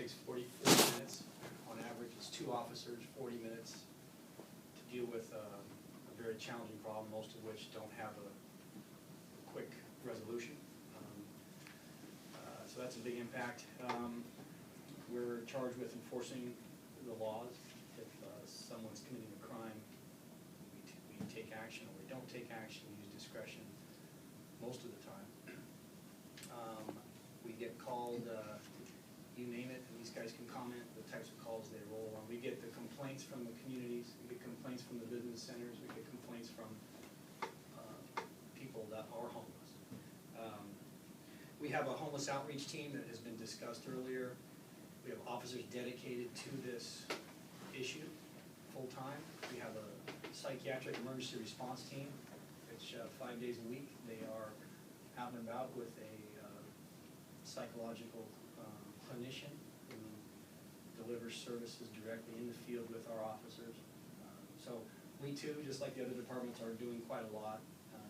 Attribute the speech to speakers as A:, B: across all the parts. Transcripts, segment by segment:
A: takes 40 minutes. On average, it's 2 officers, 40 minutes to deal with a very challenging problem, most of which don't have a quick resolution. So that's a big impact. We're charged with enforcing the laws. If someone's committing a crime, we take action, or we don't take action. We use discretion most of the time. We get called, you name it, and these guys can comment, the types of calls they roll on. We get the complaints from the communities, we get complaints from the business centers, we get complaints from people that are homeless. We have a homeless outreach team that has been discussed earlier. We have officers dedicated to this issue full-time. We have a psychiatric emergency response team, which 5 days a week they are out and about with a psychological clinician who delivers services directly in the field with our officers. So we too, just like the other departments, are doing quite a lot.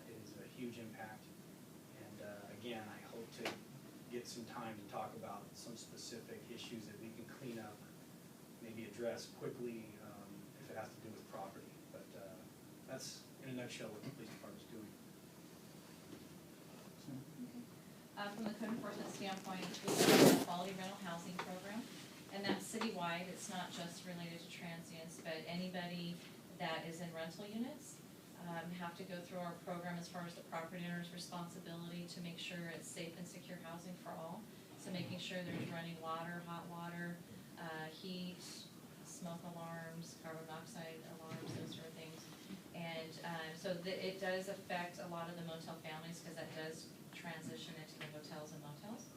A: It is a huge impact. And again, I hope to get some time to talk about some specific issues that we can clean up, maybe address quickly if it has to do with property. But that's, in a nutshell, what the police department is doing.
B: From the code enforcement standpoint, we have a quality rental housing program, and that's citywide. It's not just related to transients, but anybody that is in rental units have to go through our program as far as the property owner's responsibility to make sure it's safe and secure housing for all. So making sure there's running water, hot water, heat, smoke alarms, carbon monoxide alarms, those sort of things. And so it does affect a lot of the motel families because that does transition into the hotels and motels.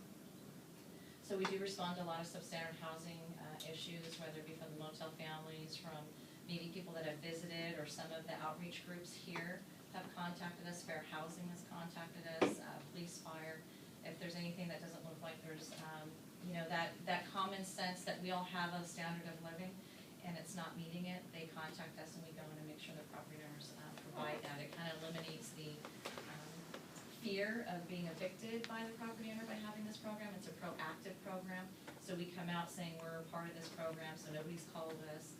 B: So we do respond to a lot of substandard housing issues, whether it be from the motel families, from maybe people that have visited, or some of the outreach groups here have contacted us. Fair Housing has contacted us, police, fire. If there's anything that doesn't look like there's, you know, that common sense that we all have a standard of living and it's not meeting it, they contact us and we go in and make sure the property owners provide that. It kind of eliminates the fear of being evicted by the property owner by having this program. It's a proactive program, so we come out saying we're a part of this program, so nobody's called us.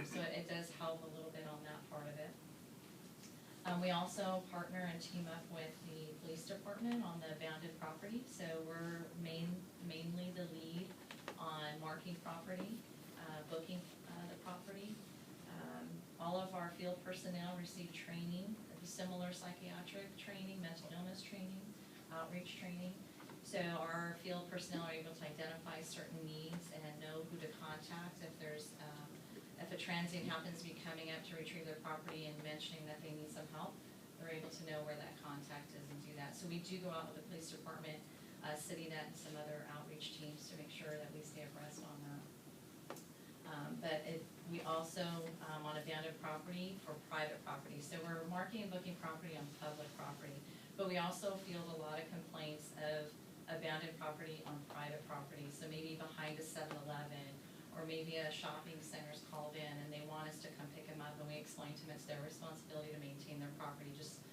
B: So it does help a little bit on that part of it. We also partner and team up with the police department on the abandoned property. So we're mainly the lead on marking property, booking the property. All of our field personnel receive training, similar psychiatric training, mental illness training, outreach training. So our field personnel are able to identify certain needs and know who to contact if there's if a transient happens to be coming up to retrieve their property and mentioning that they need some help, they're able to know where that contact is and do that. So we do go out with the police department, CityNet, and some other outreach teams to make sure that we stay abreast on that. We also, on abandoned property for private property. So we're marking and booking property on public property, but we also field a lot of complaints of abandoned property on private property. So maybe behind a 7-Eleven, or maybe a shopping center's called in and they want us to come pick them up, and we explain to them it's their responsibility to maintain their property, just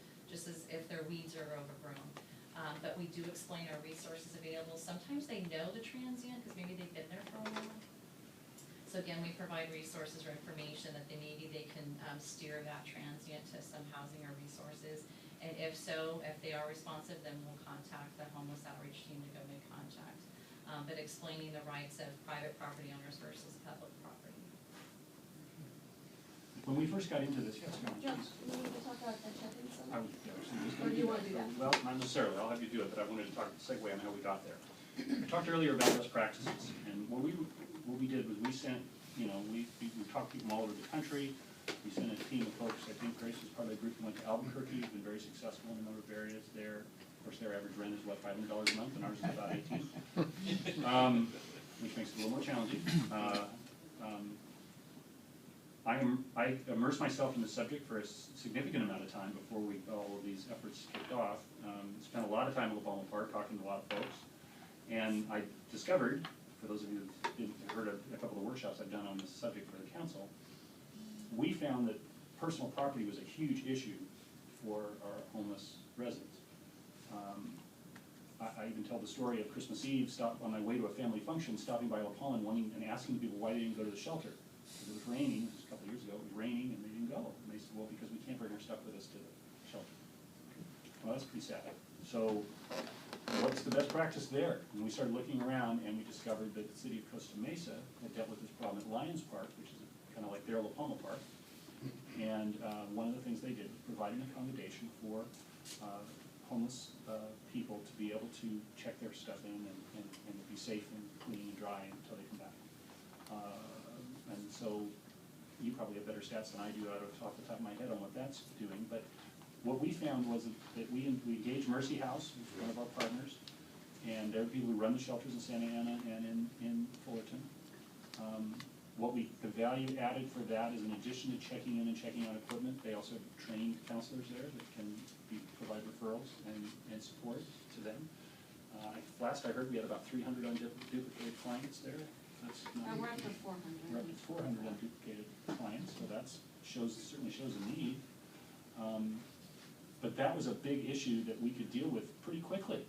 B: as if their weeds are overgrown. But we do explain our resources available. Sometimes they know the transient because maybe they've been there for a while. So again, we provide resources or information that maybe they can steer that transient to some housing or resources. And if so, if they are responsive, then we'll contact the homeless outreach team to go make contact. But explaining the rights of private property owners versus public property.
C: When we first got into this, yes, ma'am.
D: John, do you need to talk about the check-in
C: I
D: summary?
C: was
D: Or do you want to do that?
C: Well, not necessarily. I'll have you do it, but I wanted to segue on how we got there. I talked earlier about best practices, and what we did was we sent, you know, we talked to people all over the country. We sent a team of folks. I think Grace was part of a group that went to Albuquerque. Has been very successful in a number of areas there. Of course, their average rent is what, $500 a month, and ours is about $18, which makes it a little more challenging. I immersed myself in the subject for a significant amount of time before all of these efforts kicked off. Spent a lot of time at La Palma Park talking to a lot of folks, and I discovered, for those of you who've heard of a couple of workshops I've done on this subject for the council, we found that personal property was a huge issue for our homeless residents. I even tell the story of Christmas Eve, on my way to a family function, stopping by La Palma and asking people why they didn't go to the shelter. Because it was raining, this was a couple of years ago, it was raining and they didn't go. And they said, well, because we can't bring our stuff with us to the shelter. Well, that's pretty sad. So what's the best practice there? And we started looking around and we discovered that the city of Costa Mesa had dealt with this problem at Lions Park, which is kind of like their La Palma Park. And one of the things they did was provide an accommodation for homeless people to be able to check their stuff in and be safe and clean and dry until they come back. And so you probably have better stats than I do off the top of my head on what that's doing. But what we found was that we engaged Mercy House, which is one of our partners, and they're the people who run the shelters in Santa Ana and in Fullerton. The value added for that is in addition to checking in and checking out equipment, they also have trained counselors there that can provide referrals and support to them. Last I heard, we had about 300 unduplicated clients there. That's not
D: We're up to 400.
C: We're up to 400 unduplicated clients, so that certainly shows a need. But that was a big issue that we could deal with pretty quickly.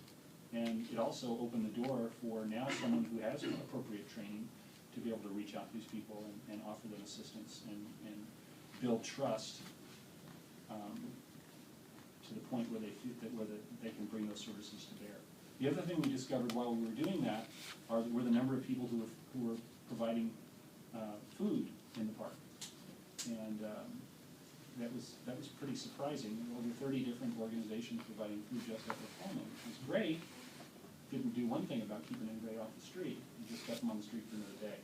C: And it also opened the door for now someone who has appropriate training to be able to reach out to these people and offer them assistance and build trust to the point where they feel where they can bring those services to bear. The other thing we discovered while we were doing that were the number of people who were providing food in the park, and that was pretty surprising. Over 30 different organizations providing food just at the Palma, which was great. Didn't do one thing about keeping anybody off the street. You just kept them on the street for another day,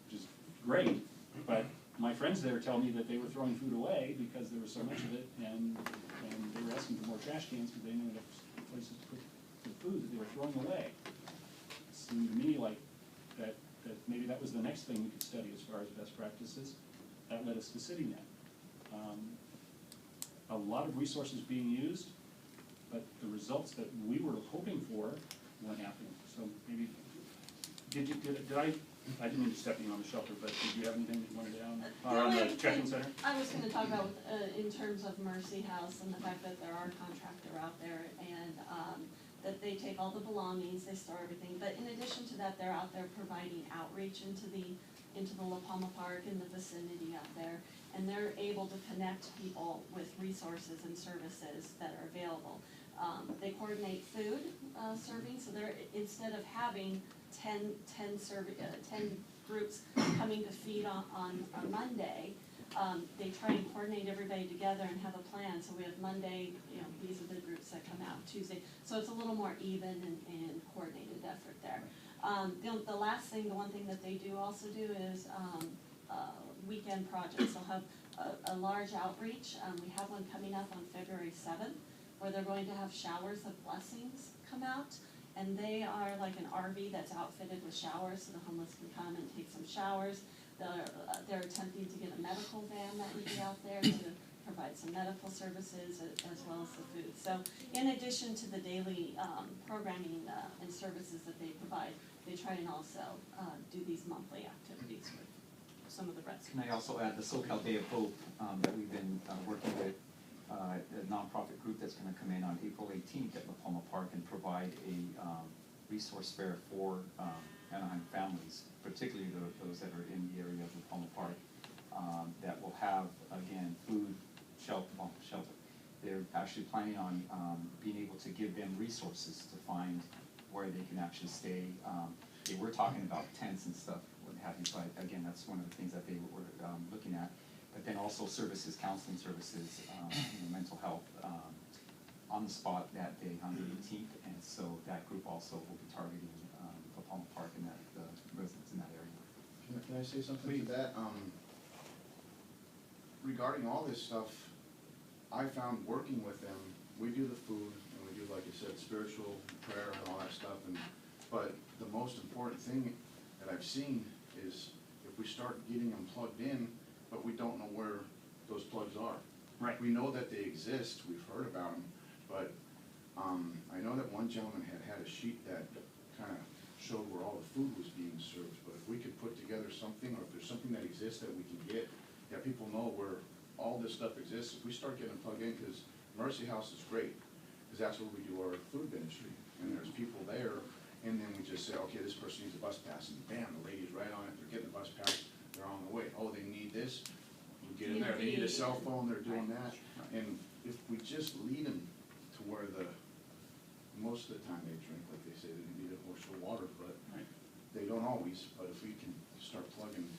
C: which is great. But my friends there tell me that they were throwing food away because there was so much of it, and they were asking for more trash cans because they knew there were places to put the food that they were throwing away. It seemed to me like that maybe that was the next thing we could study as far as best practices. That led us to CityNet. A lot of resources being used, but the results that we were hoping for weren't happening. So maybe, did I didn't mean to step in on the shelter, but did you have anything that you wanted to add on the check-in center?
D: I was going to talk about in terms of Mercy House and the fact that they're our contractor out there, and that they take all the belongings, they store everything. But in addition to that, they're out there providing outreach into the La Palma Park and the vicinity out there, and they're able to connect people with resources and services that are available. They coordinate food serving, so they're, instead of having 10 groups coming to feed on Monday, they try and coordinate everybody together and have a plan. So we have Monday, these are the groups that come out Tuesday. So it's a little more even and coordinated effort there. The last thing, the one thing that they do also do is weekend projects. They'll have a large outreach. We have one coming up on February 7th, where they're going to have showers of blessings come out. And they are like an RV that's outfitted with showers, so the homeless can come and take some showers. They're attempting to get a medical van that would be out there to provide some medical services as well as the food. So in addition to the daily programming and services that they provide, they try and also do these monthly activities with some of the rest.
E: Can I also add the SoCal Day of Hope that we've been working with, a nonprofit group that's going to come in on April 18th at La Palma Park and provide a resource fair for Anaheim families, particularly those that are in the area of La Palma Park, that will have, again, food, shelter. They're actually planning on being able to give them resources to find where they can actually stay. They were talking about tents and stuff, what have you, but again, that's one of the things that they were looking at. But then also services, counseling services, mental health, on the spot that day on the 18th, and so that group also will be targeting La Palma Park and the residents in that area.
F: Can I say something to that? Regarding all this stuff, I found working with them, we do the food, and we do, like you said, spiritual prayer and all that stuff, but the most important thing that I've seen is if we start getting them plugged in, but we don't know where those plugs are.
C: Right.
F: We know that they exist, we've heard about them, but I know that one gentleman had a sheet that kind of showed where all the food was being served, but if we could put together something, or if there's something that exists that we can get, that people know where all this stuff exists, if we start getting plugged in, because Mercy House is great, because that's where we do our food ministry. and there's people there, and then we just say, okay, this person needs a bus pass, and bam, the lady's right on it, they're getting the bus pass, they're on the way, oh, they need this, we get in there, they need a cell phone, they're doing that, and if we just lead them to where most of the time they drink, like they say, they need it or for water, but
C: Right.
F: they don't always, but if we can start finding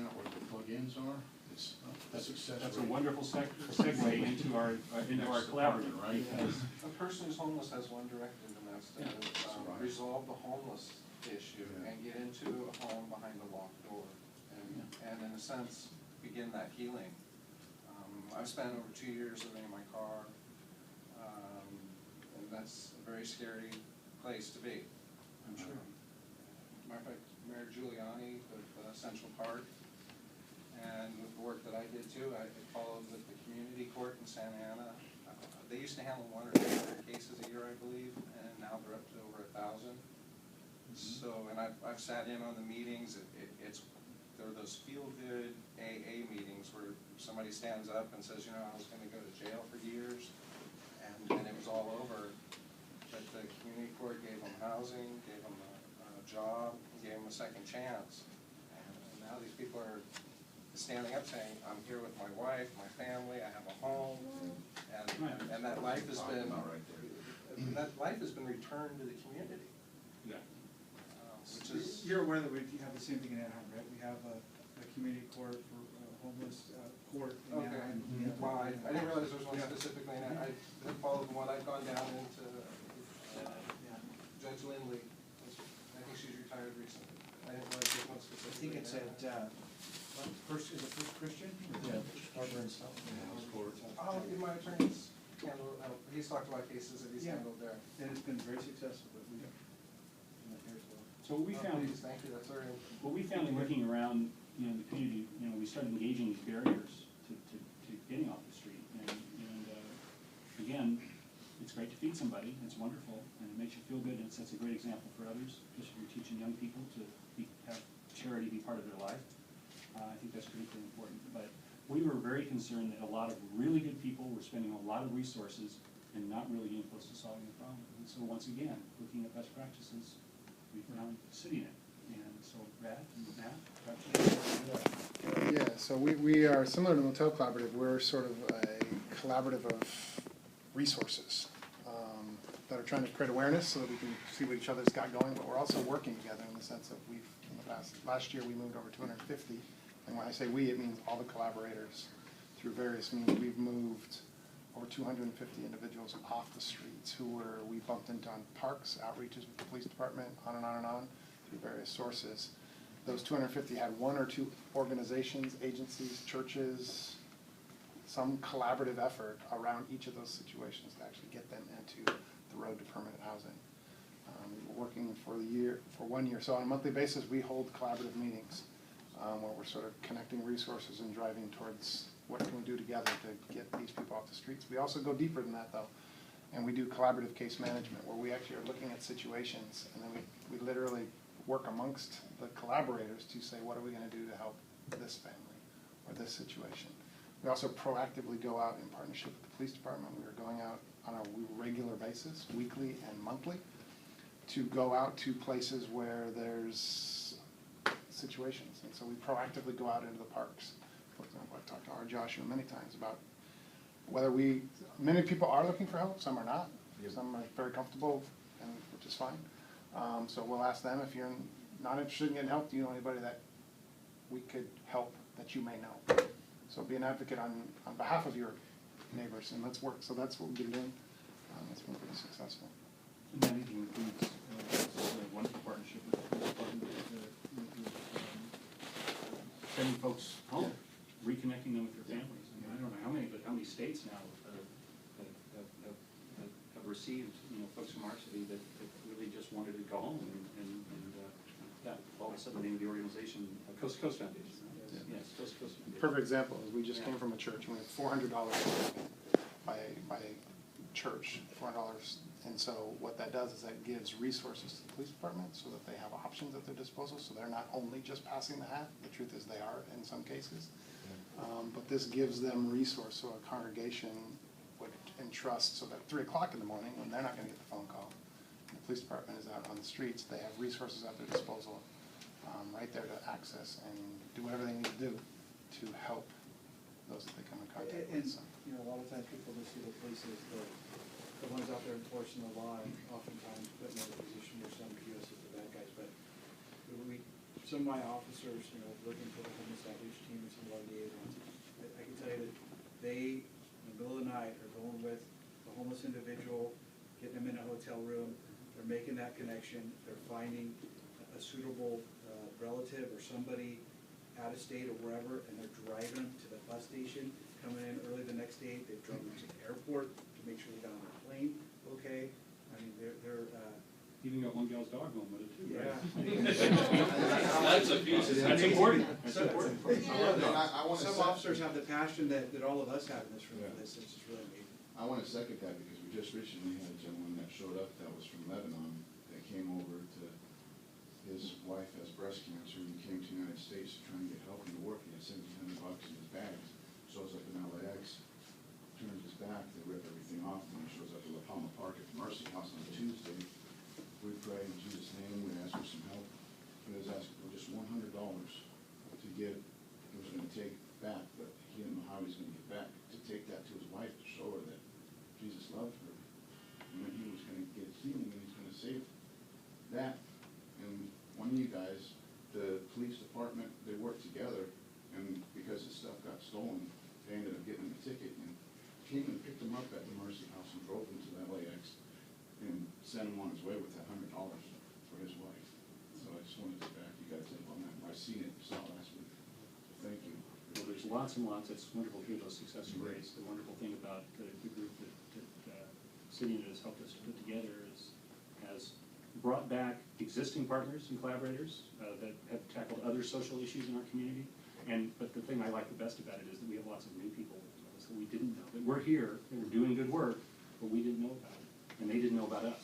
F: out where the plug-ins are, it's a success
C: That's a
F: rate.
C: wonderful segue into our collaborative,
F: Right.
C: because
G: A person who's homeless has one directive, and that's to
F: right.
G: resolve the homeless issue
F: Yeah.
G: and get into a home behind a locked door. And in a sense, begin that healing. I've spent over 2 years living in my car, and that's a very scary place to be.
C: I'm sure.
G: Matter of fact, Mayor Giuliani with Central Park, and with the work that I did too, I followed with the community court in Santa Ana. They used to handle 100 or 200 cases a year, I believe, and now they're up to over 1,000. So, and I've sat in on the meetings, there are those feel-good AA meetings where somebody stands up and says, you know, I was gonna go to jail for years, and it was all over. But the community court gave them housing, gave them a job, gave them a second chance. And now these people are standing up saying, I'm here with my wife, my family, I have a home, and that life has been, that life has been returned to the community.
C: Yeah.
G: Which is,
H: You're aware that we have the same thing in Anaheim, right? We have a community court for homeless court in
G: okay,
H: Anaheim. We have-
G: well, I didn't realize there was one specifically, and I followed the one, I've gone down into,
H: Yeah.
G: Judge Lindley, I think she's retired recently. I didn't realize there was one
H: I
G: specifically.
H: think it's
G: in
H: at, First Christian?
F: Harbor and South.
G: Oh, my attorney's handled, he's talked about cases that he's
H: Yeah.
G: handled there.
H: And it's been very successful, but we, in that area as well.
C: So what we
G: Oh,
C: found,
G: please, thank you, that's very.
C: what we found in looking around, the community, we started engaging these barriers to getting off the street. And again, it's great to feed somebody, it's wonderful, and it makes you feel good, and it sets a great example for others, just if you're teaching young people to have charity be part of their life. I think that's critically important. But we were very concerned that a lot of really good people were spending a lot of resources and not really getting close to solving the problem. And so once again, looking at best practices, we found CityNet. And so Brad and Matt, perhaps.
I: Yeah, so we are similar to Motel Collaborative. We're sort of a collaborative of resources that are trying to create awareness so that we can see what each other's got going, but we're also working together in the sense that we've, in the last year, we moved over 250. And when I say we, it means all the collaborators through various means. We've moved over 250 individuals off the streets we bumped into on parks, outreaches with the police department, on and on and on, through various sources. Those 250 had one or two organizations, agencies, churches, some collaborative effort around each of those situations to actually get them into the road to permanent housing. We're working for 1 year. So on a monthly basis, we hold collaborative meetings where we're sort of connecting resources and driving towards what can we do together to get these people off the streets. We also go deeper than that, though, and we do collaborative case management, where we actually are looking at situations, and then we literally work amongst the collaborators to say, what are we gonna do to help this family or this situation? We also proactively go out in partnership with the police department. We are going out on a regular basis, weekly and monthly, to go out to places where there's situations. And so we proactively go out into the parks. For example, I've talked to our Joshua many times about whether many people are looking for help, some are not. Some are very comfortable, and which is fine. So we'll ask them, if you're not interested in getting help, do you know anybody that we could help that you may know? So be an advocate on behalf of your neighbors, and let's work. So that's what we've been doing. It's been pretty successful.
C: And that even includes a wonderful partnership with the police department, sending folks home, reconnecting them with their families. I mean, I don't know how many states now have received, folks from our city that really just wanted to go home and all of a sudden the name of the organization, Coast to Coast Foundation. Right? Yes, Coast to Coast Foundation.
I: Perfect example is we just came from a church, and we had $400 by a church, $400. And so what that does is that gives resources to the police department so that they have options at their disposal, so they're not only just passing the hat. The truth is they are in some cases. But this gives them resource, so a congregation would entrust, so that 3 o'clock in the morning, when they're not gonna get the phone call, the the police department is out on the streets, they have resources at their disposal, right there to access and do whatever they need to do to help those that they come in contact
H: And,
I: with, so.
H: you know, a lot of times people just see the police as the ones out there enforcing the law, and oftentimes put in a position where some view us as the bad guys, but some of my officers, you know, looking for the homeless outreach team and some of our liaisons, I can tell you that they, in the middle of the night, are going with the homeless individual, getting them in a hotel room, they're making that connection, they're finding a suitable relative or somebody out of state or wherever, and they're driving them to the bus station, coming in early the next day, they've driven them to the airport to make sure they got on the plane, okay? I mean, they're
C: Even got one gal's dog home with it too, right?
F: That's
C: That's important, that's important.
F: I wanna
H: some
F: sec-
H: officers have the passion that all of us have in this room, it's just really amazing.
F: I wanna second that because we just recently had a gentleman that showed up that was from Lebanon, that came over to, his wife has breast cancer, and he came to the United States to try and get help and to work. He had $1,700 in his bags, shows up in LAX, turns his back, they rip everything off, and he shows up at La Palma Park at the Mercy House on Tuesday. We pray in Jesus' name, we ask for some help. He was asking for just $100 to get, he was gonna take back, but he didn't know how he was gonna get back, to take that to his wife to show her that Jesus loved her. And then he was gonna get healing, and he's gonna save that. And one of you guys, the police department, they worked together, and because his stuff got stolen, they ended up getting him a ticket, and came and picked him up at the Mercy House and drove him to the LAX and sent him on his way with that $100 for his wife. So I just wanted to back you guys up on that. I seen it, saw it last week. So thank you.
C: Well, there's lots and lots, it's wonderful to hear those success rates. The wonderful thing about the group that City has helped us to put together is, has brought back existing partners and collaborators that have tackled other social issues in our community. But the thing I like the best about it is that we have lots of new people that we didn't know. That we're here, and we're doing good work, but we didn't know about it, and they didn't know about us.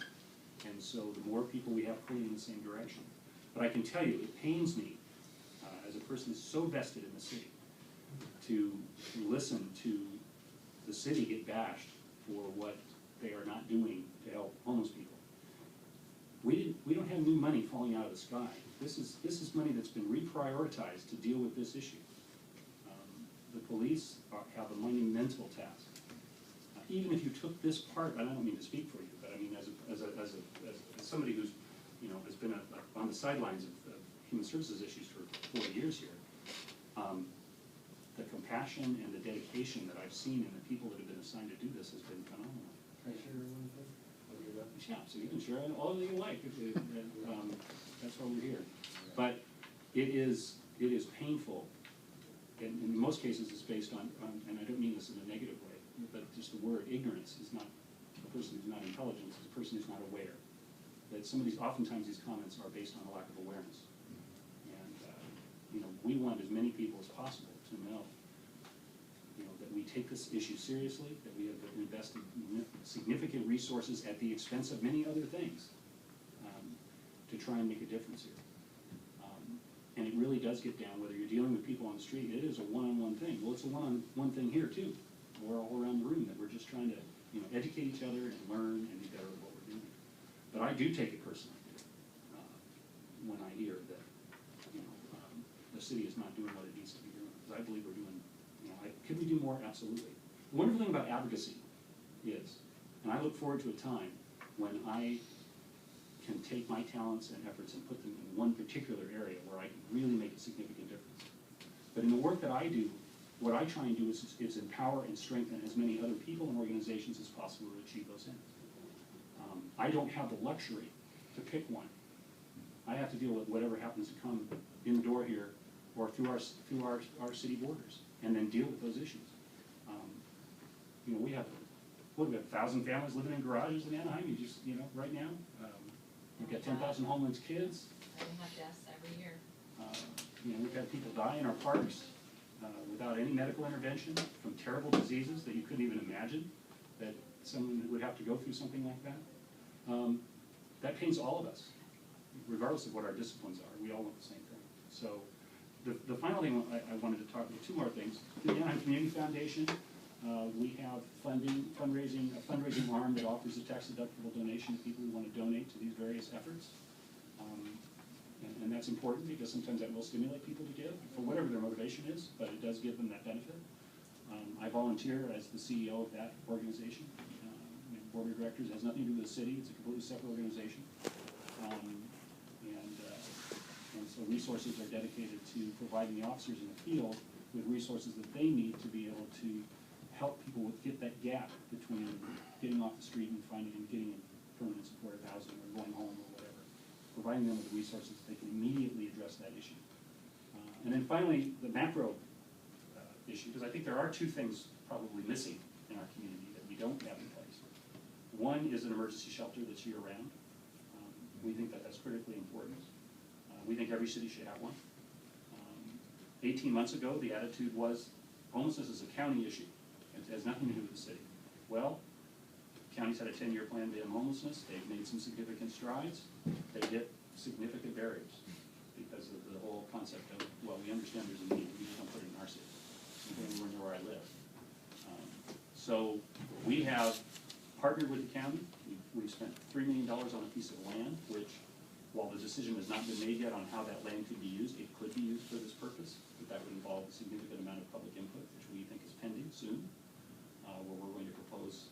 C: And so the more people we have pulling in the same direction. But I can tell you, it pains me, as a person who's so vested in the city, to listen to the city get bashed for what they are not doing to help homeless people. We don't have new money falling out of the sky. This is money that's been reprioritized to deal with this issue. The police have a monumental task. Even if you took this part, and I don't mean to speak for you, but I mean as somebody who's, you know, has been on the sidelines of human services issues for 40 years here, the compassion and the dedication that I've seen in the people that have been assigned to do this has been phenomenal.
A: Can I share one thing?
C: Yeah, so you can share all that you like. That's why we're here. But it is painful. And in most cases, it's based on, and I don't mean this in a negative way, but just the word ignorance is not a person who's not intelligent, it's a person who's not aware. That oftentimes these comments are based on a lack of awareness. And, you know, we want as many people as possible to know, you know, that we take this issue seriously, that we have invested significant resources at the expense of many other things to try and make a difference here. And it really does get down, whether you're dealing with people on the street, it is a one-on-one thing. Well, it's a one-on-one thing here too. We're all around the room, that we're just trying to, you know, educate each other and learn and be better at what we're doing. But I do take it personally when I hear that, you know, the city is not doing what it needs to be doing. Because I believe we're doing, you know, can we do more? Absolutely. The wonderful thing about advocacy is, and I look forward to a time when I can take my talents and efforts and put them in one particular area where I can really make a significant difference. But in the work that I do, what I try and do is empower and strengthen as many other people and organizations as possible to achieve those ends. I don't have the luxury to pick one. I have to deal with whatever happens to come in the door here or through our city borders, and then deal with those issues. You know, we have 1,000 families living in garages in Anaheim. You know, right now, we've got 10,000 homeless kids.
B: We have deaths every year.
C: You know, we've had people die in our parks without any medical intervention from terrible diseases that you couldn't even imagine that someone would have to go through something like that. That pains all of us, regardless of what our disciplines are. We all want the same thing. So the final thing I wanted to talk about, two more things. The Anaheim Community Foundation, We have a fundraising arm that offers a tax-deductible donation to people who want to donate to these various efforts. And that's important because sometimes that will stimulate people to give for whatever their motivation is, but it does give them that benefit. I volunteer as the CEO of that organization. Board of directors has nothing to do with the city, it's a completely separate organization. And so resources are dedicated to providing the officers in the field with resources that they need to be able to help people get that gap between getting off the street and getting permanent supportive housing or going home or whatever. Providing them with the resources they can immediately address that issue. And then finally, the macro issue, because I think there are two things probably missing in our community that we don't have in place. One is an emergency shelter that's year-round. We think that that's critically important. We think every city should have one. 18 months ago, the attitude was homelessness is a county issue. It has nothing to do with the city. Well, counties had a 10-year plan to end homelessness. They've made some significant strides. They hit significant barriers because of the whole concept of, well, we understand there's a need. We just don't put it in our city. We put it anywhere near where I live. So we have partnered with the county. We've spent $3 million on a piece of land, which, while the decision has not been made yet on how that land could be used, it could be used for this purpose. But that would involve a significant amount of public input, which we think is pending soon, where we're going to propose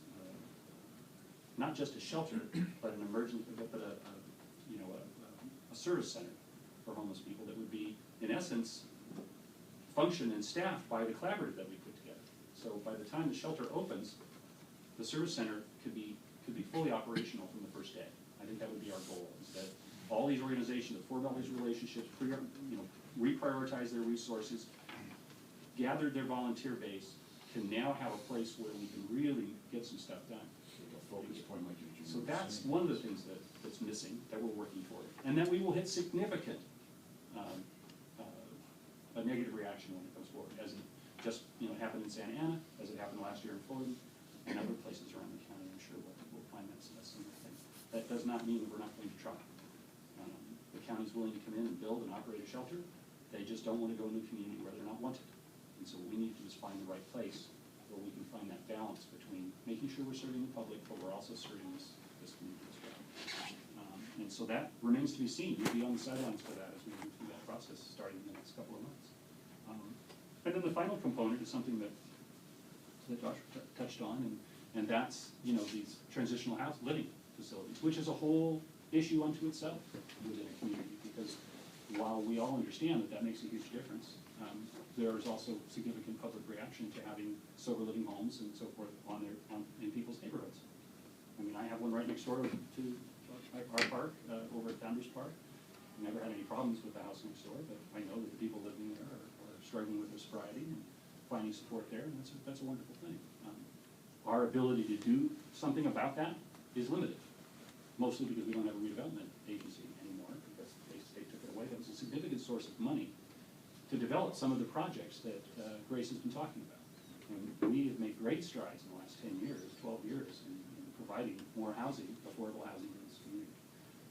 C: not just a shelter, but an emergency, but a service center for homeless people that would be, in essence, functioned and staffed by the collaborative that we put together. So by the time the shelter opens, the service center could be fully operational from the first day. I think that would be our goal, is that all these organizations that formed all these relationships, reprioritize their resources, gathered their volunteer base, can now have a place where we can really get some stuff done.
F: Focus point like you
C: So that's one of the things that's missing, that we're working toward. And then we will hit significant a negative reaction when it comes forward, as it just happened in Santa Ana, as it happened last year in Fulton, and other places around the county. I'm sure we'll find that similar thing. That does not mean that we're not going to try. The county's willing to come in and build and operate a shelter. They just don't want to go into a community where they're not wanted. And so we need to just find the right place where we can find that balance between making sure we're serving the public, but we're also serving this community as well. And so that remains to be seen. We'll be on the sidelines for that as we move through that process starting in the next couple of months. And then the final component is something that Josh touched on, and that's these transitional house living facilities, which is a whole issue unto itself within a community, because while we all understand that makes a huge difference, there is also significant public reaction to having sober living homes and so forth in people's neighborhoods. I mean, I have one right next door to our park, over at Founders Park. Never had any problems with the house next door, but I know that the people living there are struggling with their sobriety and finding support there, and that's a wonderful thing. Our ability to do something about that is limited, mostly because we don't have a redevelopment agency anymore, because they took it away. That was a significant source of money to develop some of the projects that Grace has been talking about. And we have made great strides in the last 10 years, 12 years, in providing more housing, affordable housing in this community.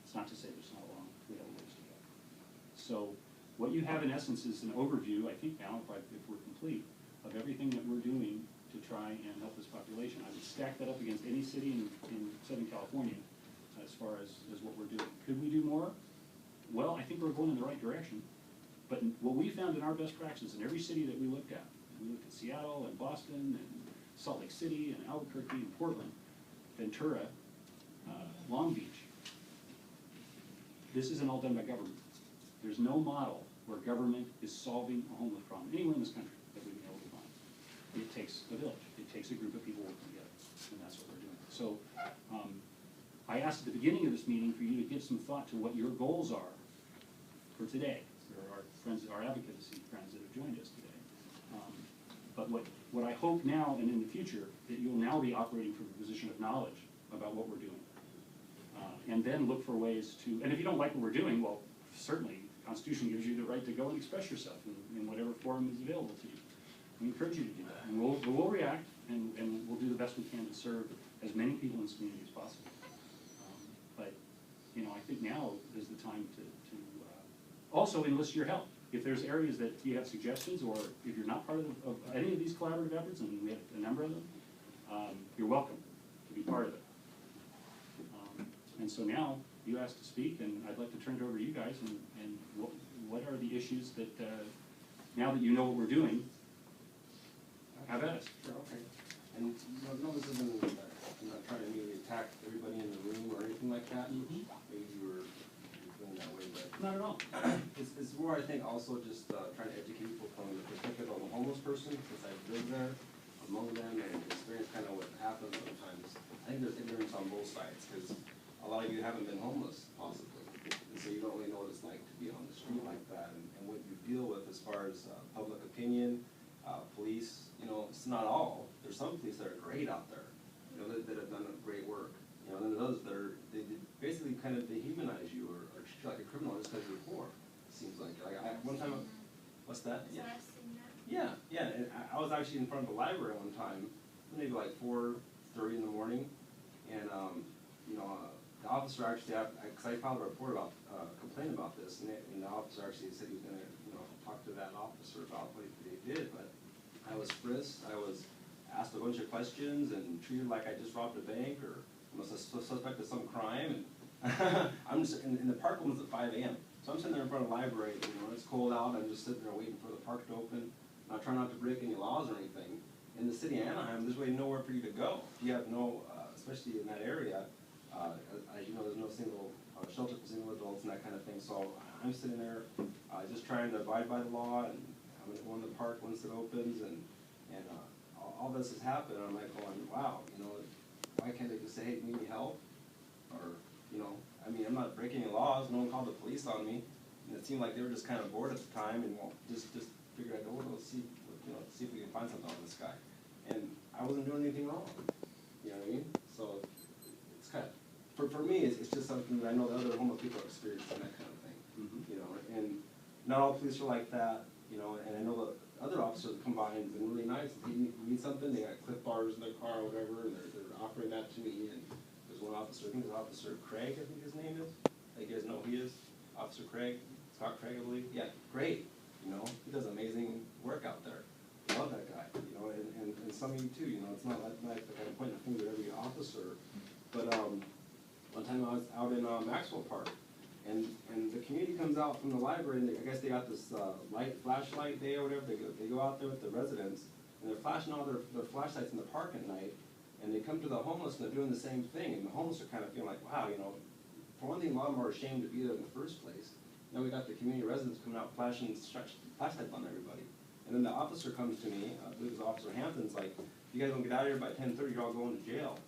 C: It's not to say there's not a long, we have a ways to go. So what you have in essence is an overview, I think now, if we're complete, of everything that we're doing to try and help this population. I would stack that up against any city in Southern California as far as what we're doing. Could we do more? Well, I think we're going in the right direction. But what we found in our best practices in every city that we looked at Seattle and Boston and Salt Lake City and Albuquerque and Portland, Ventura, Long Beach, this isn't all done by government. There's no model where government is solving a homeless problem anywhere in this country that we've been able to find. It takes a village. It takes a group of people working together, and that's what we're doing. So I asked at the beginning of this meeting for you to give some thought to what your goals are for today. There are friends, our advocacy friends that have joined us today. But what I hope now and in the future, that you'll now be operating from a position of knowledge about what we're doing. And then look for ways to, and if you don't like what we're doing, well, certainly the Constitution gives you the right to go and express yourself in whatever form is available to you. We encourage you to do that. And we'll react, and we'll do the best we can to serve as many people in this community as possible. But I think now is the time to also enlist your help. if there's areas that you have suggestions, or if you're not part of any of these collaborative efforts, and we have a number of them, you're welcome to be part of it. And so now, you asked to speak, and I'd like to turn it over to you guys, and what are the issues that, now that you know what we're doing, have at us.
J: Sure, okay. And no, this isn't, I'm not trying to immediately attack everybody in the room or anything like that.
C: Mhm.
J: Maybe you were feeling that way, but
C: Not at all.
J: it's more, I think, also just trying to educate people from the perspective of a homeless person, since I've lived there among them and experienced kind of what happens sometimes. I think there's ignorance on both sides, because a lot of you haven't been homeless, possibly, and so you don't really know what it's like to be on the street like that, and what you deal with as far as public opinion, police, you know, it's not all. There's some police that are great out there, you know, that have done great work. You know, and then there's others that are, they basically kind of dehumanize you or treat you like a criminal just because you're poor, it seems like. One time, what's that? Yeah. Yeah, and I was actually in front of the library one time, maybe like 4:30 in the morning, and, you know, the officer actually, because I filed a report about, complaint about this, and the officer actually said he was gonna, you know, talk to that officer about what they did, but I was frisked, I was asked a bunch of questions and treated like I just robbed a bank or was a suspect of some crime, and I'm just, and the park opens at 5 a.m. So I'm sitting there in front of the library, you know, it's cold out, I'm just sitting there waiting for the park to open, not trying not to break any laws or anything. In the city of Anaheim, there's really nowhere for you to go. You have no, especially in that area, as you know, there's no single shelter for single adults and that kind of thing. So I'm sitting there just trying to abide by the law, and I'm going to go in the park once it opens, and all this has happened. And I'm like going, wow, you know, why can't they just say, hey, need any help? Or, you know, I mean, I'm not breaking any laws. No one called the police on me. And it seemed like they were just kind of bored at the time and just figured I'd go, well, let's see, you know, see if we can find something on this guy. And I wasn't doing anything wrong. You know what I mean? So it's kind of, for me, it's just something that I know that other homeless people are experiencing, that kind of thing.
C: Mhm.
J: You know, and not all police are like that, you know, and I know that other officers that come by and been really nice. If you need something, they got Clif Bars in their car or whatever, and they're offering that to me. And there's one officer, I think it's Officer Craig, I think his name is. You guys know who he is? Officer Craig, Scott Craig, I believe. Yeah, great. You know, he does amazing work out there. Love that guy. You know, and some of you too. You know, it's not like the kind of pointing a finger at every officer. But one time I was out in Maxwell Park, and the community comes out from the library, and I guess they got this flashlight day or whatever. They go out there with the residents, and they're flashing all their flashlights in the park at night, and they come to the homeless and they're doing the same thing, and the homeless are kind of feeling like, wow, you know, for one thing, a lot of them are ashamed to be there in the first place. Now we got the community residents coming out flashing flashlights on everybody. And then the officer comes to me, I believe it was Officer Hampton's, like, you guys don't get out of here by 10:30, you're all going to jail.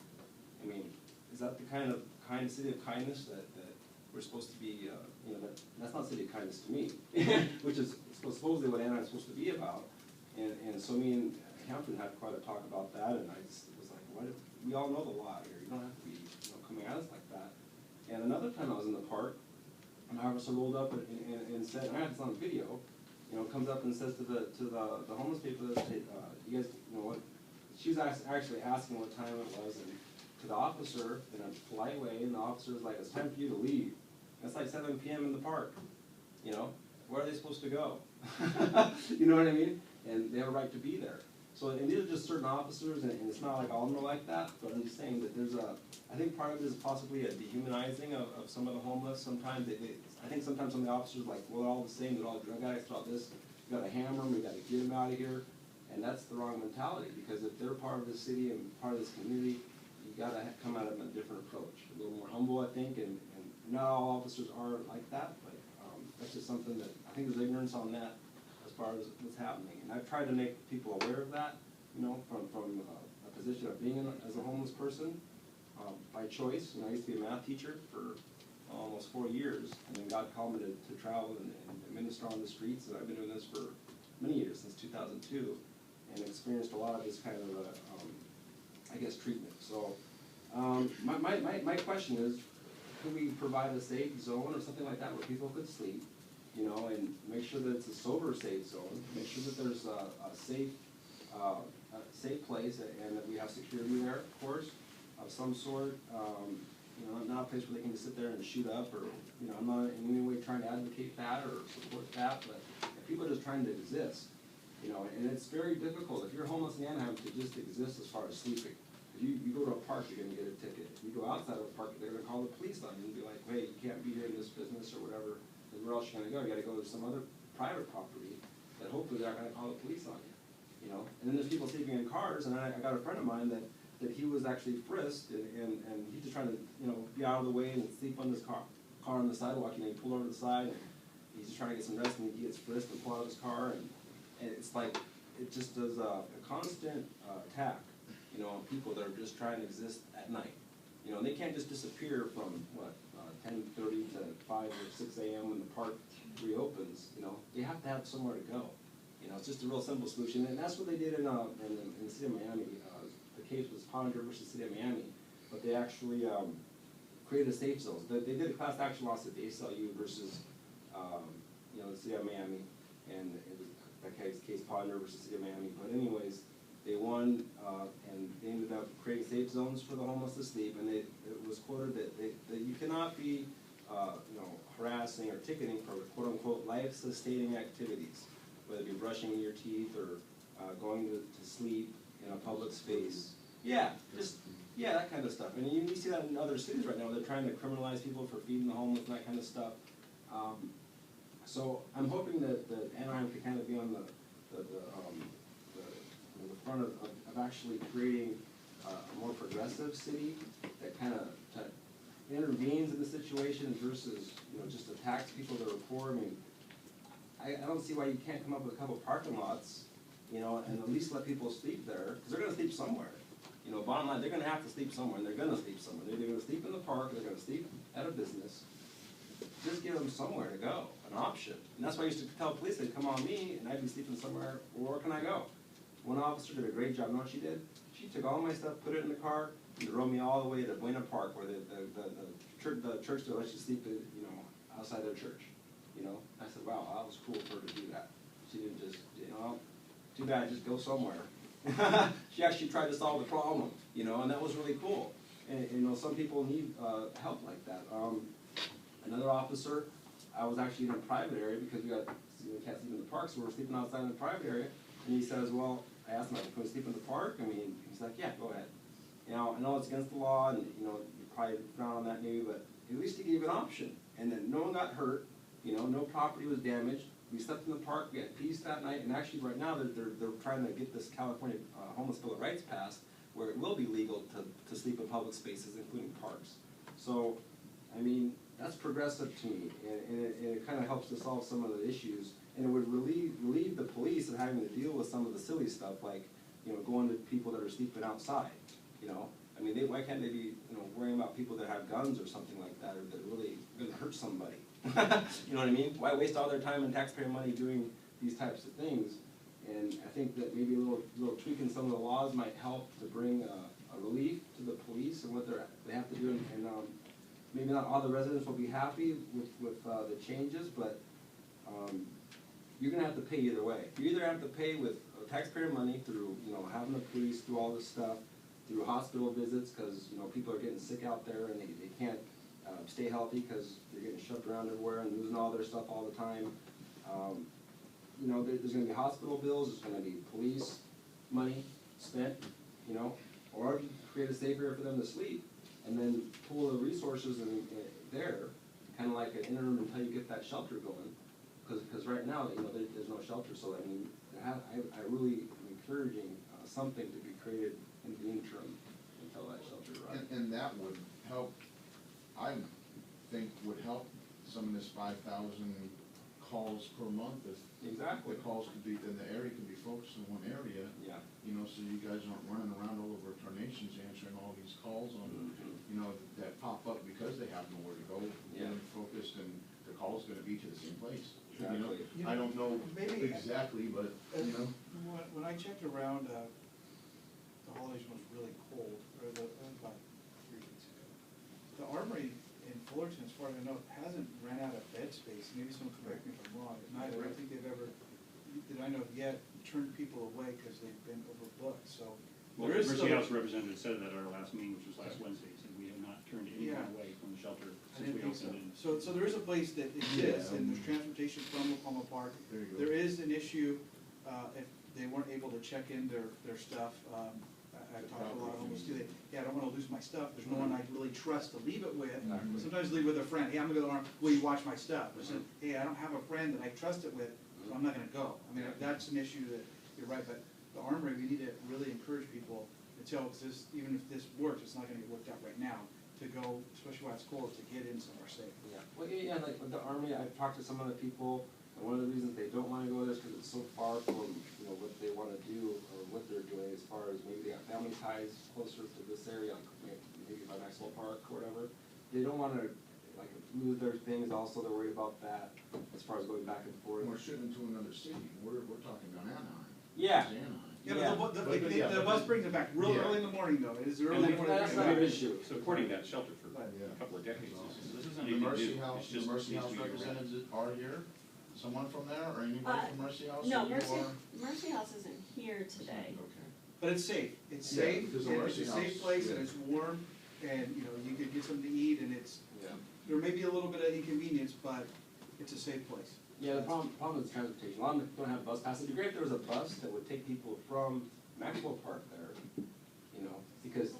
J: I mean, is that the kind of city of kindness that we're supposed to be, you know, that's not city of kindness to me, which is supposedly what Anaheim is supposed to be about. And so me and Hampton had quite a talk about that, and I just was like, what if, we all know the law here, you don't have to be, you know, coming at us like that. And another time I was in the park, an officer rolled up and said, and I had this on video, you know, comes up and says to the homeless people, hey, you guys, you know what, she was actually asking what time it was, and to the officer in a polite way, and the officer was like, it's time for you to leave. It's like 7 p.m. in the park, you know, where are they supposed to go? You know what I mean? And they have a right to be there. So, and these are just certain officers, and it's not like all of them are like that, but I'm just saying that there's I think part of it is possibly a dehumanizing of some of the homeless. Sometimes I think sometimes some of the officers like, well, they're all the same, they're all drug addicts, they're all this, we gotta hammer them, we gotta get them out of here. And that's the wrong mentality, because if they're part of the city and part of this community, you gotta come at them a different approach, a little more humble, I think, and not all officers are like that, but that's just something that, I think there's ignorance on that as far as what's happening. And I've tried to make people aware of that, you know, from a position of being as a homeless person, by choice. You know, I used to be a math teacher for almost 4 years, and then God called me to travel and minister on the streets, and I've been doing this for many years, since 2002, and experienced a lot of this kind of, I guess, treatment. So, my question is, could we provide a safe zone or something like that where people could sleep, you know, and make sure that it's a sober safe zone, make sure that there's a safe place, and that we have security there, of course, of some sort, you know, not a place where they can just sit there and shoot up, or, you know, I'm not in any way trying to advocate that or support that, but people are just trying to exist, you know, and it's very difficult, if you're homeless in Anaheim, to just exist as far as sleeping. If you go to a park, you're gonna get a ticket. If you go outside of a park, they're gonna call the police on you and be like, hey, you can't be here in this business or whatever, and where else you gonna go? You gotta go to some other private property that hopefully they're not gonna call the police on you, you know? And then there's people sleeping in cars, and I got a friend of mine that he was actually frisked, and he's just trying to, you know, be out of the way and sleep on this car on the sidewalk, you know, he pulled over to the side, and he's just trying to get some rest, and he gets frisked and pulled out of his car, and it's like, it just does a constant attack, you know, on people that are just trying to exist at night. You know, and they can't just disappear from, 10:30 to 5 or 6 a.m. when the park reopens, you know, they have to have somewhere to go. You know, it's just a real simple solution, and that's what they did in the city of Miami. The case was Ponder versus City of Miami, but they actually created a safe zone. They did a class action lawsuit, the ACLU versus, you know, the City of Miami, and it was that case Ponder versus City of Miami. But anyways, they won, and they ended up creating safe zones for the homeless to sleep, and it was quoted that you cannot be, you know, harassing or ticketing for quote-unquote life-sustaining activities, whether it be brushing your teeth or going to sleep in a public space. Yeah, that kind of stuff. And you see that in other cities right now. They're trying to criminalize people for feeding the homeless and that kind of stuff. So I'm hoping that Anaheim can kind of be on the front of actually creating a more progressive city that kind of intervenes in the situation versus, you know, just attacks people that are poor. I mean, I don't see why you can't come up with a couple parking lots, you know, and at least let people sleep there, because they're gonna sleep somewhere. You know, bottom line, they're gonna have to sleep somewhere, and they're gonna sleep somewhere. They're either gonna sleep in the park, or they're gonna sleep at a business. Just give them somewhere to go, an option. And that's why I used to tell police, they'd come on me, and I'd be sleeping somewhere, well, where can I go? One officer did a great job. You know what she did? She took all my stuff, put it in the car, and drove me all the way to Buena Park, where the church that lets you sleep, you know, outside their church. You know, I said, wow, that was cool for her to do that. She didn't just, you know, too bad, just go somewhere. She actually tried to solve the problem, you know, and that was really cool. And, you know, some people need help like that. Another officer, I was actually in a private area because we can't sleep in the park, so we're sleeping outside in the private area. And he says, well, I asked him, can we sleep in the park? I mean, he's like, yeah, go ahead. You know, I know it's against the law, and, you know, you probably frown on that maybe, but at least he gave an option. And then no one got hurt, you know, no property was damaged. We slept in the park, we had peace that night, and actually right now they're trying to get this California Homeless Bill of Rights passed, where it will be legal to sleep in public spaces, including parks. So, I mean, that's progressive to me, and it kind of helps to solve some of the issues, and it would relieve the police of having to deal with some of the silly stuff, like, you know, going to people that are sleeping outside, you know? I mean, why can't they be, you know, worrying about people that have guns or something like that, or that are really gonna hurt somebody? You know what I mean? Why waste all their time and taxpayer money doing these types of things? And I think that maybe a little tweaking some of the laws might help to bring a relief to the police and what they have to do. And maybe not all the residents will be happy with the changes, but you're gonna have to pay either way. You either have to pay with taxpayer money through, you know, having the police do all this stuff, through hospital visits, because, you know, people are getting sick out there and they can't stay healthy because they're getting shoved around everywhere and losing all their stuff all the time. You know, there's going to be hospital bills, there's going to be police money spent, you know, or you create a safe area for them to sleep and then pool the resources in there, kind of like an interim until you get that shelter going. Because right now, you know, there's no shelter, so I mean, I really am encouraging something to be created in the interim until that shelter arrives.
F: And that would help, I think would help some of this 5,000 calls per month. If
J: Exactly.
F: the calls could be, then the area could be focused in one area.
J: Yeah.
F: You know, so you guys aren't running around all over our nations answering all these calls on, you know, that pop up because they have nowhere to go.
J: Yeah.
F: They're focused, and the call's gonna be to the same place.
J: Exactly.
F: You know, I don't know
H: Maybe-
F: exactly, but, you know.
H: When I checked around, the holidays was really cold, or about 3 weeks ago. The Armory in Fullerton, as far as I know, hasn't ran out of bed space. Maybe someone correct me if I'm wrong. At night, I don't think they've ever, that I know of yet, turned people away because they've been overbooked, so.
C: Well,
H: there is
C: Mercy
H: still-
C: House representative said that at our last meeting, which was last Wednesday, he said we have not turned anyone
H: Yeah.
C: away from the shelter
H: I
C: since we
H: didn't think so.
C: opened. And
H: So there is a place that exists, and there's transportation from Palma Park.
F: There you go.
H: There is an issue, if they weren't able to check in their stuff, I've talked to a lot of homeless too, I don't wanna lose my stuff, there's no one I really trust to leave it with.
J: Exactly.
H: Sometimes leave with a friend, hey, I'm gonna go to the arm, will you watch my stuff? I said, hey, I don't have a friend that I trust it with, so I'm not gonna go. I mean, that's an issue that, you're right, but the armory, we need to really encourage people to tell, because this, even if this works, it's not gonna get worked out right now, to go, especially while it's cold, to get in somewhere safe.
J: Yeah, well, yeah, like with the army, I've talked to some other people, and one of the reasons they don't wanna go there is because it's so far from, you know, what they wanna do, or what they're doing, as far as maybe they got family ties closer to this area, maybe by Maxwell Park or whatever. They don't wanna, like, lose their things, also they're worried about that, as far as going back and forth.
F: We're shooting to another city, we're talking about Anaheim.
J: Yeah.
F: It's Anaheim.
H: Yeah, but the bus brings it back real
F: Yeah.
H: early in the morning though, it is
C: And
H: early in the morning.
J: that's not an issue.
C: supporting that shelter for
H: Right.
C: a couple of decades. This isn't
F: The
C: anything
F: Mercy
C: new.
F: House,
C: It's
F: the
C: just
F: Mercy
C: needs
F: House
C: to be around.
F: representatives are here? Someone from there, or anybody from Mercy House?
D: No,
F: Or you are?
D: Mercy House isn't here today.
F: Okay.
H: But it's safe, it's
F: Yeah,
H: safe,
F: because the
H: and it's
F: Mercy
H: a safe
F: House,
H: place, and
F: yeah.
H: it's warm, and, you know, you could get something to eat, and it's,
J: Yeah.
H: there may be a little bit of inconvenience, but it's a safe place.
J: Yeah, the problem is transportation. A lot of them don't have bus passes. It'd be great if there was a bus that would take people from Maxwell Park there, you know, because,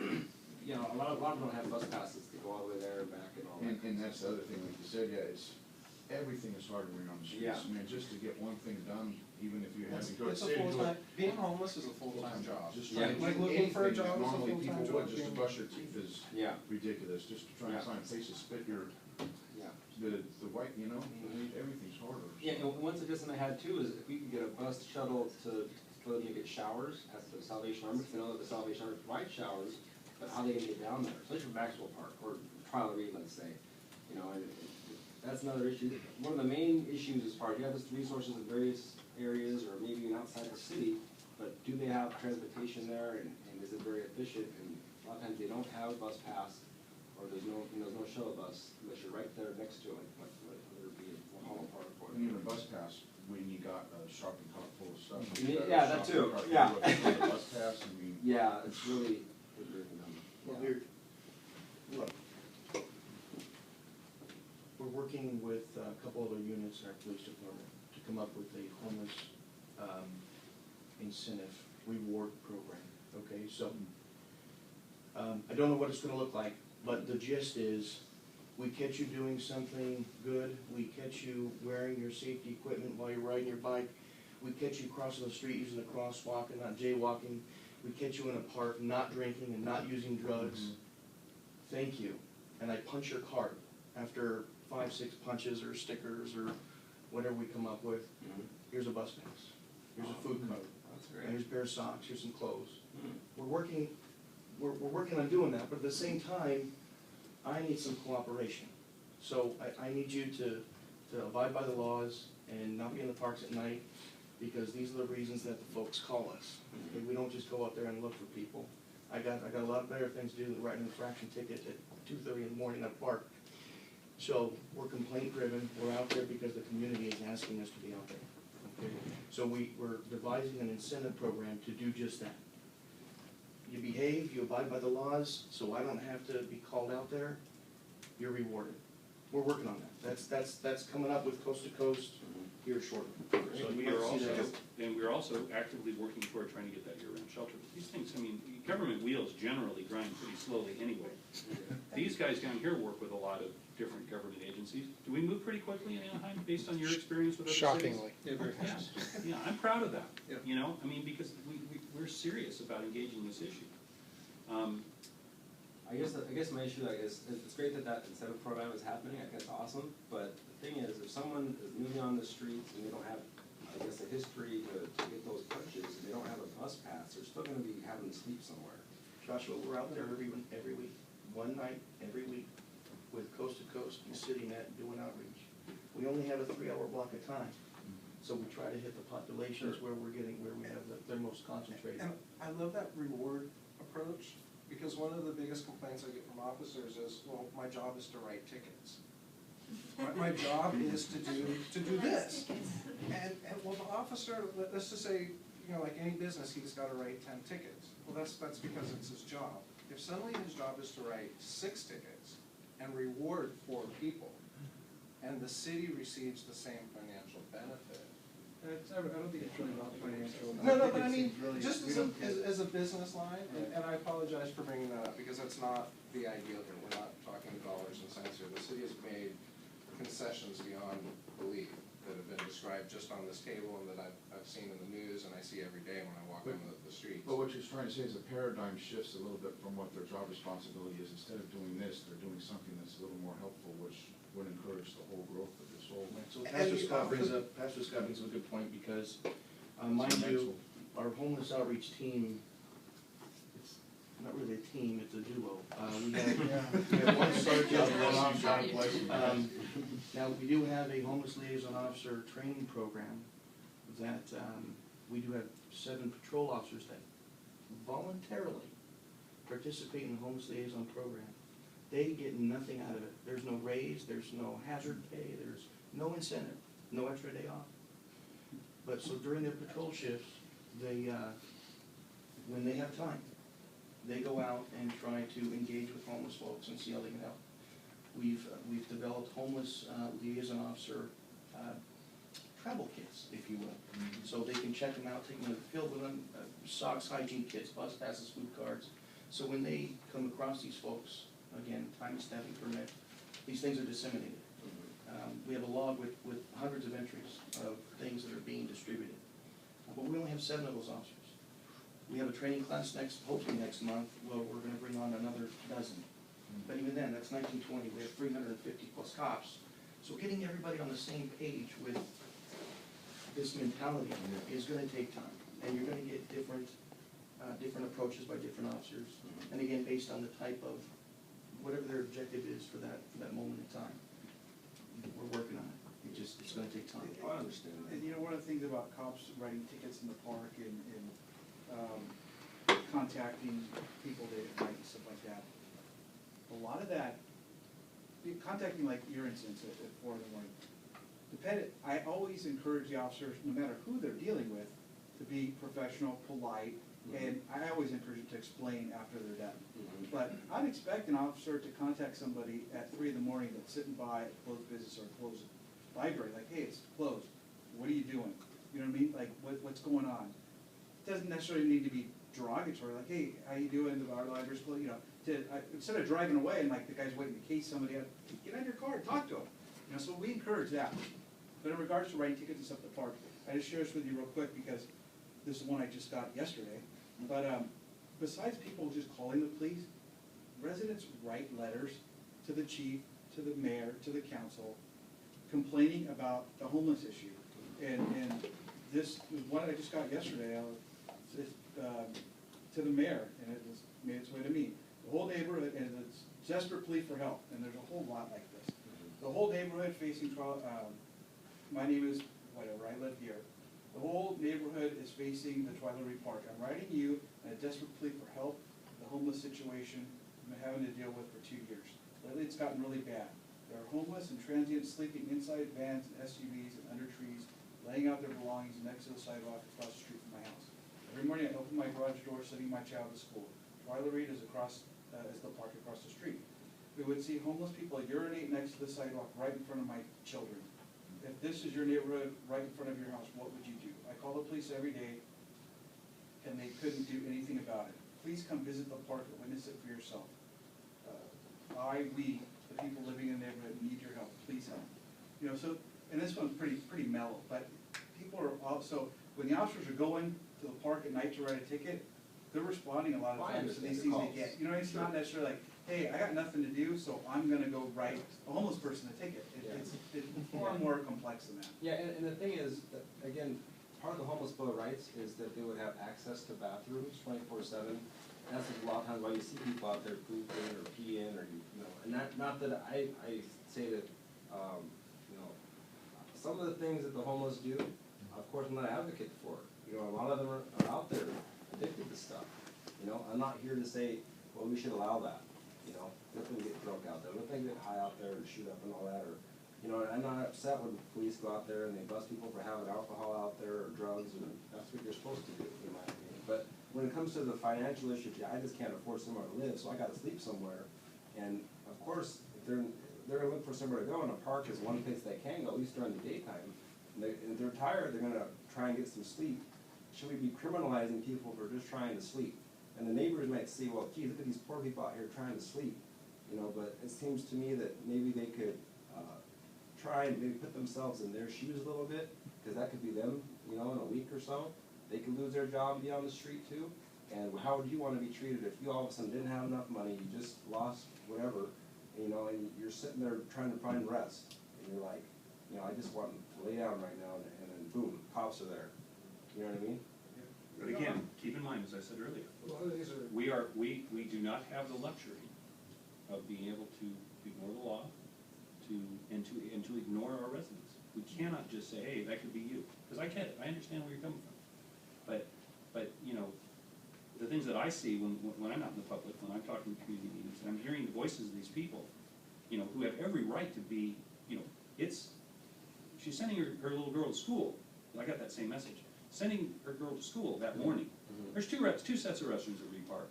J: you know, a lot of them don't have bus passes to go all the way there and back and all that.
F: And that's the other thing, like you said, yeah, it's, everything is harder when you're on the streets.
J: Yeah.
F: I mean, just to get one thing done, even if you have
G: It's
F: to go to
G: it's a
F: city to do
G: full-time,
F: it.
G: being homeless is a full-time job.
F: Just
J: Yeah.
F: trying to
G: Like
F: do
G: looking for a
F: anything
G: job
F: that
G: is a
F: normally
G: full-time
F: people would,
G: job,
F: just to
G: yeah.
F: brush your teeth is
J: Yeah,
F: ridiculous, just to try and
J: Yeah.
F: find a place to spit your,
J: yeah.
F: the white, you know,
J: Mhm.
F: everything's harder.
J: Yeah, and one suggestion I had too is if we could get a bus shuttle for them to get showers at the Salvation Army, because I know that the Salvation Army provides showers, but how they gonna get down there, especially from Maxwell Park, or Trial Reed, let's say, you know, and that's another issue. One of the main issues as far as, you have this resources in various areas, or maybe even outside the city, but do they have transportation there, and is it very efficient? And a lot of times they don't have a bus pass, or there's no shuttle bus, unless you're right there next to it, like whether it be a Hall Park or.
F: And even a bus pass, when you got a shopping cart full of stuff. you
J: Yeah,
F: got a
J: yeah, that
F: shopping
J: too,
F: cart
J: yeah.
F: full of Bus pass, I mean.
J: Yeah, it's really, dumb.
K: Well, here, look, we're working with a couple other units in our police department to come up with a homeless incentive reward program, okay? So, I don't know what it's gonna look like, but the gist is, we catch you doing something good, we catch you wearing your safety equipment while you're riding your bike, we catch you crossing the street using a crosswalk and not jaywalking, we catch you in a park not drinking and not using drugs. Thank you. And I punch your card after 5, 6 punches or stickers or whatever we come up with. Here's a bus pass, here's a food card,
J: That's
K: and
J: great.
K: here's a pair of socks, here's some clothes.
J: Mhm.
K: We're working on doing that, but at the same time, I need some cooperation. So I need you to abide by the laws and not be in the parks at night, because these are the reasons that the folks call us. Okay, we don't just go out there and look for people. I got a lot better things to do than write an infraction ticket at 2:30 in the morning at a park. So we're complaint driven, we're out there because the community is asking us to be out there. Okay? So we're devising an incentive program to do just that. You behave, you abide by the laws, so I don't have to be called out there, you're rewarded. We're working on that. That's coming up with Coast to Coast here shortly. So
C: And
K: you
C: we are
K: might see
C: also,
K: that.
C: and we're also actively working toward trying to get that year-round shelter. These things, I mean, government wheels generally grind pretty slowly anyway. These guys down here work with a lot of different government agencies. Do we move pretty quickly in Anaheim, based on your experience with other cities?
I: Shockingly.
G: Yeah, very
C: Yeah,
G: fast.
C: yeah, I'm proud of that,
G: Yeah.
C: you know, I mean, because we're serious about engaging this issue.
J: I guess my issue, it's great that incentive program is happening, I think it's awesome, but the thing is, if someone is moving on the streets and they don't have, I guess, a history to get those punches, and they don't have a bus pass, they're still gonna be having to sleep somewhere.
K: Joshua, we're out there every week, one night, every week, with Coast to Coast and CityNet doing outreach. We only have a 3-hour block of time, so we try to hit the populations where we have they're most concentrated.
G: And I love that reward approach, because one of the biggest complaints I get from officers is, well, my job is to write tickets. My job is to do this. And well, the officer, let's just say, you know, like any business, he's gotta write 10 tickets. Well, that's because it's his job. if suddenly his job is to write 6 tickets and reward 4 people, and the city receives the same financial benefit.
H: I don't think it's really about financial.
G: No,
H: think
G: but I
H: it's
G: mean,
H: really-
G: just
H: we
G: as a,
H: don't get-
G: as a business line, and I apologize for bringing that up, because that's not the ideal here, we're not talking dollars and cents here. The city has made concessions beyond belief that have been described just on this table and that I've seen in the news and I see every day when I walk on the streets.
F: But what you're trying to say is the paradigm shifts a little bit from what their job responsibility is. Instead of doing this, they're doing something that's a little more helpful, which would encourage the whole growth of this whole.
K: So Pastor Scott brings up a good point, because, mind you, our homeless outreach team, it's not really a team, it's a duo. We have one sergeant and one officer. Now, we do have a homeless liaison officer training program that, we do have 7 patrol officers that voluntarily participate in the homeless liaison program. They get nothing out of it. There's no raise, there's no hazard pay, there's no incentive, no extra day off. But so during their patrol shifts, they, when they have time, they go out and try to engage with homeless folks and see how they can help. We've developed homeless liaison officer travel kits, if you will. So they can check them out, take them to the field with them, socks, hygiene kits, bus passes, food cards. So when they come across these folks, again, time and staffing permit, these things are disseminated. We have a log with hundreds of entries of things that are being distributed. But we only have 7 of those officers. We have a training class hopefully next month, where we're gonna bring on another dozen. But even then, that's 1920, we have 350 plus cops. So getting everybody on the same page with this mentality is gonna take time. And you're gonna get different approaches by different officers. And again, based on the type of, whatever their objective is for that moment in time. We're working on it. It's gonna take time.
G: I understand that.
H: And you know, one of the things about cops writing tickets in the park and contacting people late at night and stuff like that, a lot of that, contacting like your instance at 4 in the morning, I always encourage the officers, no matter who they're dealing with, to be professional, polite, and I always encourage them to explain after they're done. But I'd expect an officer to contact somebody at 3 in the morning that's sitting by a closed business or a closed library, like, hey, it's closed, what are you doing? You know what I mean, like, what's going on? It doesn't necessarily need to be derogatory, like, hey, how you doing, our library's closed, you know, instead of driving away and like the guy's waiting to case somebody out, get out of your car, talk to him. You know, so we encourage that. But in regards to writing tickets and stuff at the park, I just share this with you real quick because this is one I just got yesterday. But besides people just calling the police, residents write letters to the chief, to the mayor, to the council, complaining about the homeless issue. And this was one I just got yesterday, to the mayor, and it was made its way to me. The whole neighborhood, and it's desperate plea for help, and there's a whole lot like this. The whole neighborhood facing, my name is, whatever, I live here. The whole neighborhood is facing the Twilery Park. I'm writing you a desperate plea for help, the homeless situation I've been having to deal with for 2 years. Lately, it's gotten really bad. There are homeless and transients sleeping inside vans and SUVs and under trees, laying out their belongings next to the sidewalk across the street from my house. Every morning, I open my garage door, sending my child to school. Twilery is is the park across the street. We would see homeless people urinate next to the sidewalk right in front of my children. If this is your neighborhood, right in front of your house, what would you do? I call the police every day, and they couldn't do anything about it. Please come visit the park and witness it for yourself. We, the people living in the neighborhood, need your help. Please help. You know, so, and this one's pretty mellow, but people are also, when the officers are going to the park at night to write a ticket, they're responding a lot of times to these things they get. You know, it's not necessarily like, hey, I got nothing to do, so I'm gonna go write a homeless person a ticket. It's far more complex than that.
J: Yeah, and the thing is, that, again, part of the homeless bill of rights is that they would have access to bathrooms 24/7. And that's a lot of times why you see people out there pooping or peeing or, you know, and not that I say that, you know, some of the things that the homeless do, of course, I'm not an advocate for. You know, a lot of them are out there addicted to stuff. You know, I'm not here to say, well, we should allow that. You know, let them get drunk out there, let them get high out there and shoot up and all that, or, you know, I'm not upset when police go out there and they bust people for having alcohol out there or drugs, and that's what you're supposed to do, in my opinion. But when it comes to the financial issue, I just can't afford somewhere to live, so I gotta sleep somewhere. And of course, if they're gonna look for somewhere to go, and a park is one place they can go, at least during the daytime. And if they're tired, they're gonna try and get some sleep. Should we be criminalizing people for just trying to sleep? And the neighbors might say, well, gee, look at these poor people out here trying to sleep, you know, but it seems to me that maybe they could, try and maybe put themselves in their shoes a little bit, because that could be them, you know, in a week or so. They could lose their job and be on the street too. And how would you wanna be treated if you all of a sudden didn't have enough money, you just lost whatever, you know, and you're sitting there trying to find rest, and you're like, you know, I just want to lay down right now, and then boom, cops are there. You know what I mean?
C: But again, keep in mind, as I said earlier,
G: A lot of these are.
C: we do not have the luxury of being able to ignore the law, and to ignore our residents. We cannot just say, hey, that could be you, because I get it, I understand where you're coming from. But, you know, the things that I see when I'm out in the public, when I'm talking to community meetings, and I'm hearing the voices of these people, you know, who have every right to be, you know, she's sending her little girl to school, and I got that same message, sending her girl to school that morning. There's two sets of restrooms at Reed Park.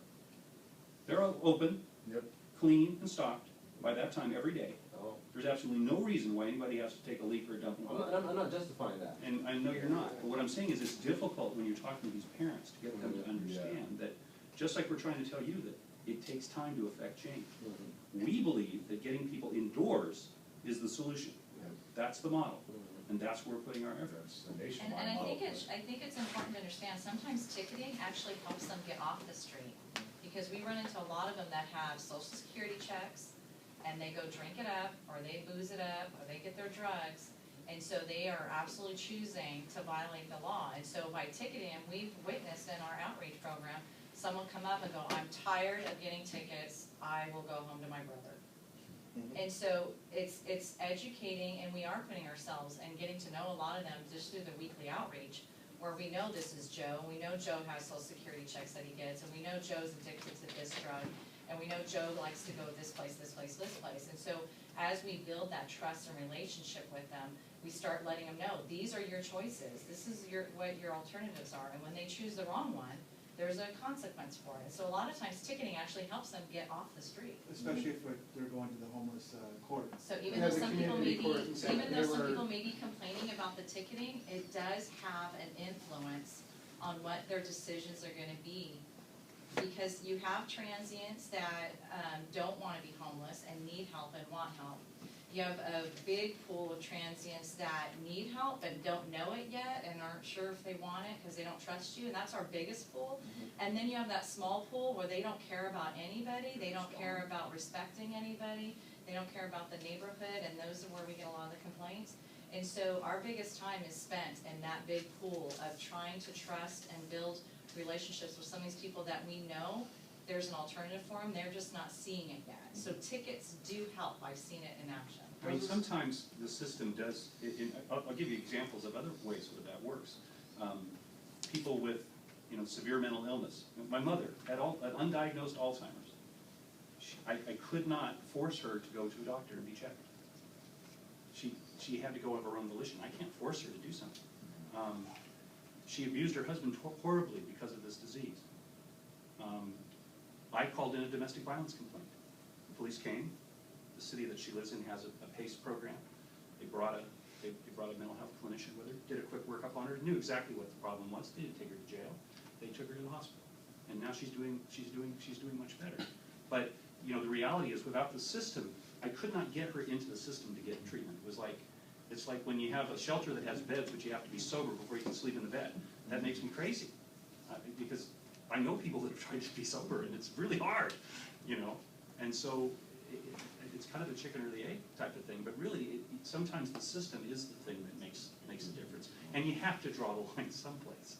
C: They're all open,
F: Yep.
C: clean and stocked by that time every day.
J: Oh.
C: There's absolutely no reason why anybody has to take a leak or a dump.
J: I'm not justifying that.
C: And I know you're not, but what I'm saying is it's difficult when you're talking to these parents to get them to understand that, just like we're trying to tell you, that it takes time to affect change. We believe that getting people indoors is the solution. That's the model, and that's where we're putting our efforts.
F: That's the nationwide
B: And I
F: model,
B: think it's important to understand, sometimes ticketing actually helps them get off the street. Because we run into a lot of them that have social security checks, and they go drink it up, or they booze it up, or they get their drugs. And so they are absolutely choosing to violate the law. And so by ticketing, we've witnessed in our outreach program, someone come up and go, I'm tired of getting tickets, I will go home to my brother. And so it's educating, and we are putting ourselves and getting to know a lot of them just through the weekly outreach, where we know this is Joe, and we know Joe has social security checks that he gets, and we know Joe's addicted to this drug, and we know Joe likes to go this place, this place, this place. And so as we build that trust and relationship with them, we start letting them know, these are your choices, this is what your alternatives are, and when they choose the wrong one, there's a consequence for it. So a lot of times ticketing actually helps them get off the street.
H: Especially if they're going to the homeless court.
B: So even
H: Yeah,
B: though
H: the
B: some people
H: community
B: may
H: court in
B: be,
H: Santa
B: even though some
H: Barbara-
B: people may be complaining about the ticketing, it does have an influence on what their decisions are gonna be. Because you have transients that don't wanna be homeless and need help and want help. You have a big pool of transients that need help and don't know it yet and aren't sure if they want it because they don't trust you, and that's our biggest pool. And then you have that small pool where they don't care about anybody, they don't care about respecting anybody, they don't care about the neighborhood, and those are where we get a lot of the complaints. And so our biggest time is spent in that big pool of trying to trust and build relationships with some of these people that we know there's an alternative for them, they're just not seeing it yet. So tickets do help, I've seen it in action.
C: I mean, sometimes the system does, I'll give you examples of other ways that works. People with, you know, severe mental illness. My mother had undiagnosed Alzheimer's. I could not force her to go to a doctor and be checked. She had to go of her own volition. I can't force her to do something. She abused her husband horribly because of this disease. I called in a domestic violence complaint. The police came. The city that she lives in has a PACE program. They brought a mental health clinician with her, did a quick workup on her, knew exactly what the problem was. They didn't take her to jail. They took her to the hospital, and now she's doing much better. But you know, the reality is, without the system, I could not get her into the system to get treatment. It's like when you have a shelter that has beds, but you have to be sober before you can sleep in the bed. That makes me crazy, because I know people that have tried to be sober, and it's really hard, you know. And so it's kind of a chicken or the egg type of thing. But really, sometimes the system is the thing that makes a difference, and you have to draw the line someplace.